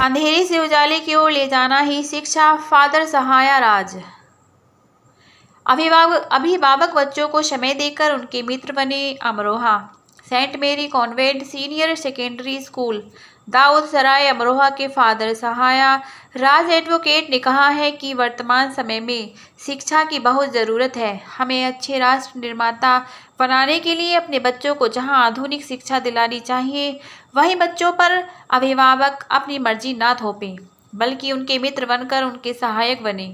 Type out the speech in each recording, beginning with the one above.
अंधेरे से उजाले की ओर ले जाना ही शिक्षा। फादर सहाया राज। अभिभावक बच्चों को समय देकर उनके मित्र बने। Amroha. Saint Mary convent senior secondary school Daud Sarai Amroha के फादर सहाया राज एडवोकेट ने कहा है कि वर्तमान समय में शिक्षा की बहुत ज़रूरत है। हमें अच्छे राष्ट्र निर्माता बनाने के लिए अपने बच्चों को जहां आधुनिक शिक्षा दिलानी चाहिए, वहीं बच्चों पर अभिभावक अपनी मर्जी ना थोपें, बल्कि उनके मित्र बनकर उनके सहायक बने।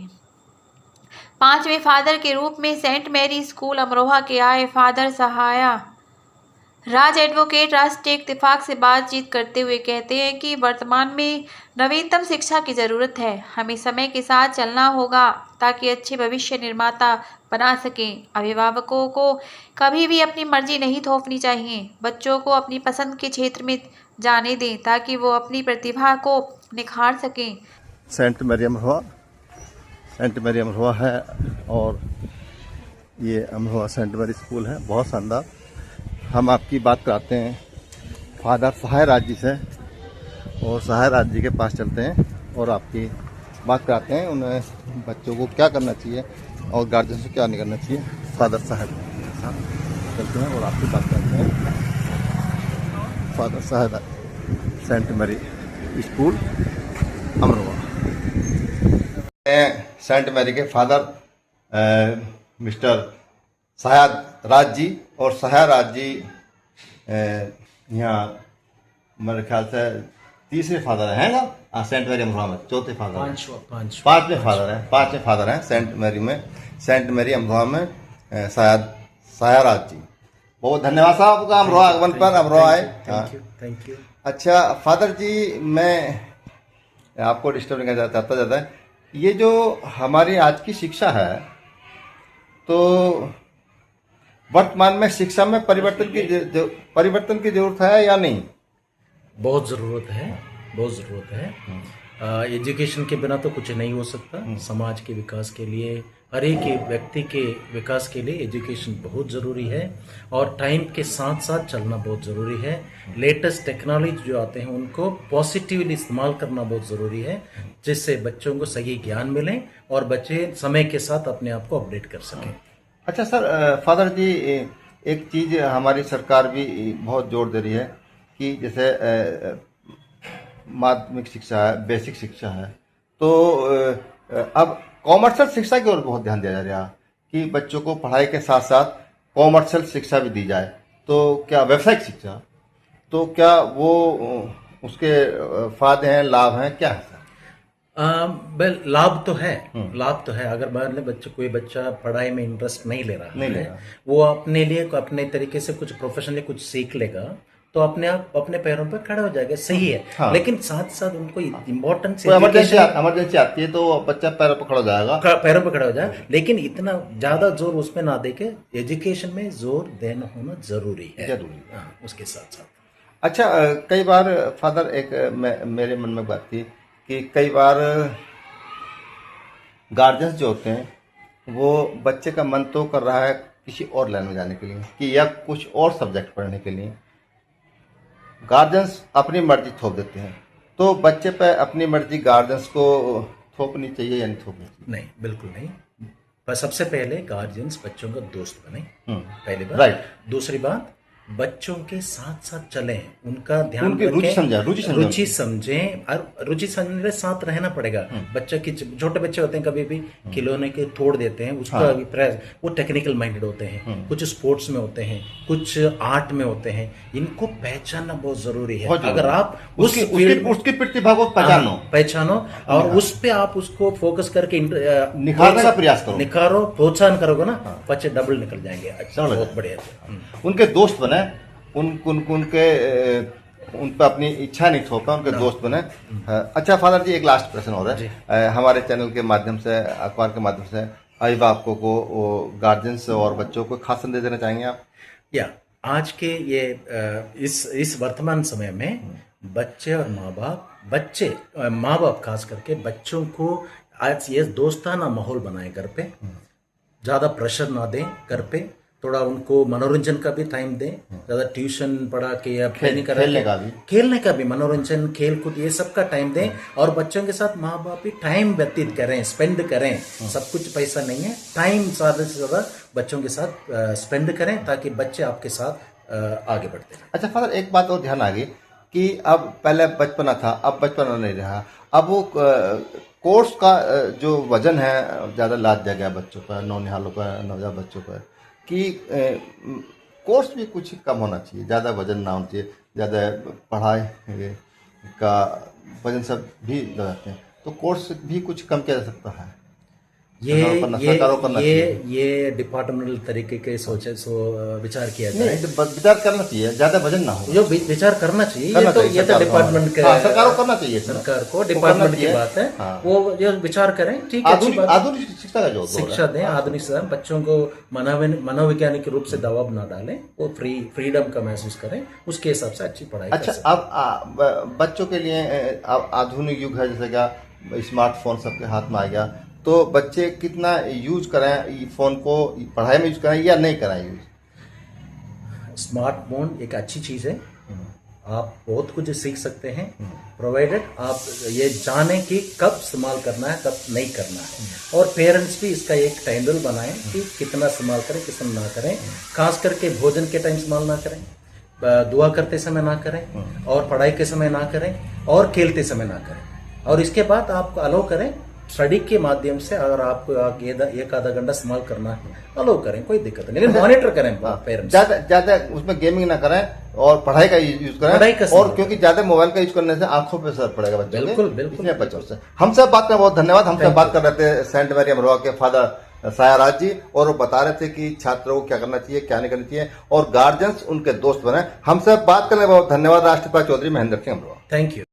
5वें फादर के रूप में सेंट मेरी स्कूल अमरोहा के आए फादर सहाया राज एडवोकेट राष्ट्रीय इत्तेफाक से बातचीत करते हुए कहते हैं कि वर्तमान में नवीनतम शिक्षा की ज़रूरत है। हमें समय के साथ चलना होगा ताकि अच्छे भविष्य निर्माता बना सकें। अभिभावकों को कभी भी अपनी मर्जी नहीं थोपनी चाहिए। बच्चों को अपनी पसंद के क्षेत्र में जाने दें ताकि वो अपनी प्रतिभा को निखार सकें। सेंट मेरी अमरोहा है और ये अमरोहा सेंट मेरी स्कूल है, बहुत शानदार। हम आपकी बात कराते हैं फादर सहाय राज जी से और सहाय राज जी के पास चलते हैं और आपकी बात कराते हैं उन्हें बच्चों को क्या करना चाहिए और गार्जियन से क्या नहीं करना चाहिए। फादर सहाय चलते हैं और आपकी बात करते हैं फादर सहाय राज सेंट मेरी स्कूल अमरोहा। सेंट मेरी के फादर मिस्टर सहाय राज जी और सहाय राज जी यहाँ मेरे ख्याल से तीसरे फादर हैं ना सेंट मेरी अमरोहा में। चौथे फादर पांचवें फादर हैं सेंट मेरी में, सेंट मेरी अमरोहा में सहाय राज जी। बहुत धन्यवाद साहब आपका अमरोहा आगमन पर, अमरोहा आए। Thank you. अच्छा फादर जी, मैं आपको डिस्टर्ब नहीं करना चाहता ज़्यादा। ये जो हमारी आज की शिक्षा है, तो वर्तमान में शिक्षा में परिवर्तन की जरूरत है या नहीं? बहुत ज़रूरत है। एजुकेशन के बिना तो कुछ नहीं हो सकता। समाज के विकास के लिए, हर एक व्यक्ति के विकास के लिए एजुकेशन बहुत ज़रूरी है और टाइम के साथ साथ चलना बहुत ज़रूरी है। लेटेस्ट टेक्नोलॉजी जो आते हैं उनको पॉजिटिवली इस्तेमाल करना बहुत ज़रूरी है, जिससे बच्चों को सही ज्ञान मिले और बच्चे समय के साथ अपने आप को अपडेट कर सकें। अच्छा सर, फादर जी एक चीज़ हमारी सरकार भी बहुत जोर दे रही है कि जैसे माध्यमिक शिक्षा है, बेसिक शिक्षा है, तो अब कॉमर्शियल शिक्षा की ओर बहुत ध्यान दिया जा रहा है कि बच्चों को पढ़ाई के साथ साथ कॉमर्शियल शिक्षा भी दी जाए। तो क्या व्यावसायिक शिक्षा, तो क्या वो उसके फायदे हैं, लाभ हैं, क्या है सर? लाभ तो है। अगर मान लें कोई बच्चा पढ़ाई में इंटरेस्ट नहीं ले रहा, वो अपने लिए अपने तरीके से कुछ प्रोफेशनली कुछ सीख लेगा तो अपने आप अपने पैरों पर खड़ा हो जाएगा, सही है। हाँ। लेकिन साथ साथ उनको इम्पोर्टेंस, इमरजेंसी आती है तो बच्चा पैरों पर खड़ा हो जाएगा, लेकिन इतना ज्यादा जोर उसमें ना देके एजुकेशन में जोर देना होना जरूरी है। हाँ, उसके साथ साथ। अच्छा, कई बार फादर मेरे मन में बात थी कि कई बार गार्जियंस जो होते हैं वो बच्चे का मन तो कर रहा है किसी और लाइन में जाने के लिए कि या कुछ और सब्जेक्ट पढ़ने के लिए, गार्जियंस अपनी मर्जी थोप देते हैं। तो बच्चे पे अपनी मर्जी गार्जियंस को थोपनी चाहिए या नहीं थोपनी चाहिए? नहीं, बिल्कुल नहीं। पर सबसे पहले गार्जियंस बच्चों का दोस्त बने, पहली बात। राइट। दूसरी बात, बच्चों के साथ साथ चलें, उनका ध्यान उनकी रुचि समझें और रुचि समझने साथ रहना पड़ेगा। बच्चे की छोटे बच्चे होते हैं कभी भी खिलौने के तोड़ देते हैं, उसका अभिप्राय वो टेक्निकल माइंडेड होते हैं, कुछ स्पोर्ट्स में होते हैं, कुछ आर्ट में होते हैं। इनको पहचानना बहुत जरूरी है। अगर आप उसकी प्रतिभा को पहचानो और उस पे आप उसको फोकस करके निखारने का प्रयास करो, निखारो, प्रोत्साहन करोगे ना, बच्चे डबल निकल जाएंगे। अच्छा, बहुत बढ़िया। उनके दोस्त बने, उनके उन पर अपनी इच्छा नहीं थोपा, उनके दोस्त बने। अच्छा फादर जी, एक लास्ट प्रश्न हो रहा है हमारे चैनल के माध्यम से, अखबार के माध्यम से अभिभावकों को, गार्जियंस और बच्चों को खास संदेश देना चाहेंगे आप? आज के ये इस वर्तमान समय में बच्चे और माँ बाप खास करके बच्चों को आज ये दोस्ताना माहौल बनाए घर पे, ज्यादा प्रेशर ना दें घर पे, थोड़ा उनको मनोरंजन का भी टाइम दें, ज़्यादा ट्यूशन पढ़ा के या खेलने का भी मनोरंजन, खेल कूद ये सब का टाइम दें। और बच्चों के साथ माँ बाप भी टाइम व्यतीत करें, स्पेंड करें। सब कुछ पैसा नहीं है, टाइम ज़्यादा से ज़्यादा बच्चों के साथ स्पेंड करें ताकि बच्चे आपके साथ आगे बढ़ते हैं। अच्छा फादर, एक बात और ध्यान आ गई कि अब पहले बचपना था, अब बचपना नहीं रहा। अब वो कोर्स का जो वजन है ज़्यादा लाद दिया गया बच्चों पर, नौनिहालों पर, नवजात बच्चों पर, कि कोर्स भी कुछ कम होना चाहिए, ज़्यादा वजन ना होना चाहिए, ज़्यादा पढ़ाई का वजन सब भी लगाते हैं, तो कोर्स भी कुछ कम किया जा सकता है। ये डिपार्टमेंटल तरीके के विचार किया जाए। विचार करना चाहिए, ज्यादा वजन ना हो, जो विचार करना चाहिए, ये तो डिपार्टमेंट का, सरकार को करना चाहिए, सरकार को डिपार्टमेंट की बात है। वो जो विचार करें, ठीक है, आधुनिक शिक्षा का जो शिक्षा दें, आधुनिक शिक्षा, बच्चों को मनोवैज्ञानिक रूप से दबाव ना डालें, वो फ्रीडम का महसूस करें, उसके हिसाब से अच्छी पढ़ाई। अच्छा, अब बच्चों के लिए आधुनिक युग है, जैसे क्या स्मार्टफोन सबके हाथ में आ गया, तो बच्चे कितना यूज करें फोन को, पढ़ाई में यूज करें या नहीं करें यूज? स्मार्टफोन एक अच्छी चीज है, आप बहुत कुछ सीख सकते हैं, प्रोवाइडेड आप ये जाने कि कब इस्तेमाल करना है, कब नहीं करना है। और पेरेंट्स भी इसका एक टाइम टेबल बनाएं कि कितना इस्तेमाल करें, कितना ना करें। खास करके भोजन के टाइम इस्तेमाल ना करें, दुआ करते समय ना करें, और पढ़ाई के समय ना करें, और खेलते समय ना करें। और इसके बाद आप अलाउ करें स्टडी के माध्यम से, अगर आपको एक आधा घंटा इस्तेमाल करना है अलाउ करें, कोई दिक्कत नहीं, लेकिन मॉनिटर करें पेरेंट्स। ज्यादा उसमें गेमिंग ना करें और पढ़ाई का यूज करें, और क्योंकि ज्यादा मोबाइल का यूज करने से आंखों पे असर पड़ेगा बच्चों के। बिल्कुल बच्चों से हमसे बात करना बहुत धन्यवाद। हमसे बात कर रहे थे सेंट मैरी अमरोहा के फादर सायाराज जी, और वो बता रहे थे कि छात्रों को क्या करना चाहिए, क्या नहीं करना चाहिए, और गार्जियंस उनके दोस्त बने। हमसे बात करने बहुत धन्यवाद। Rashtrapal Chaudhary Mahendra Singh Amroha, thank you.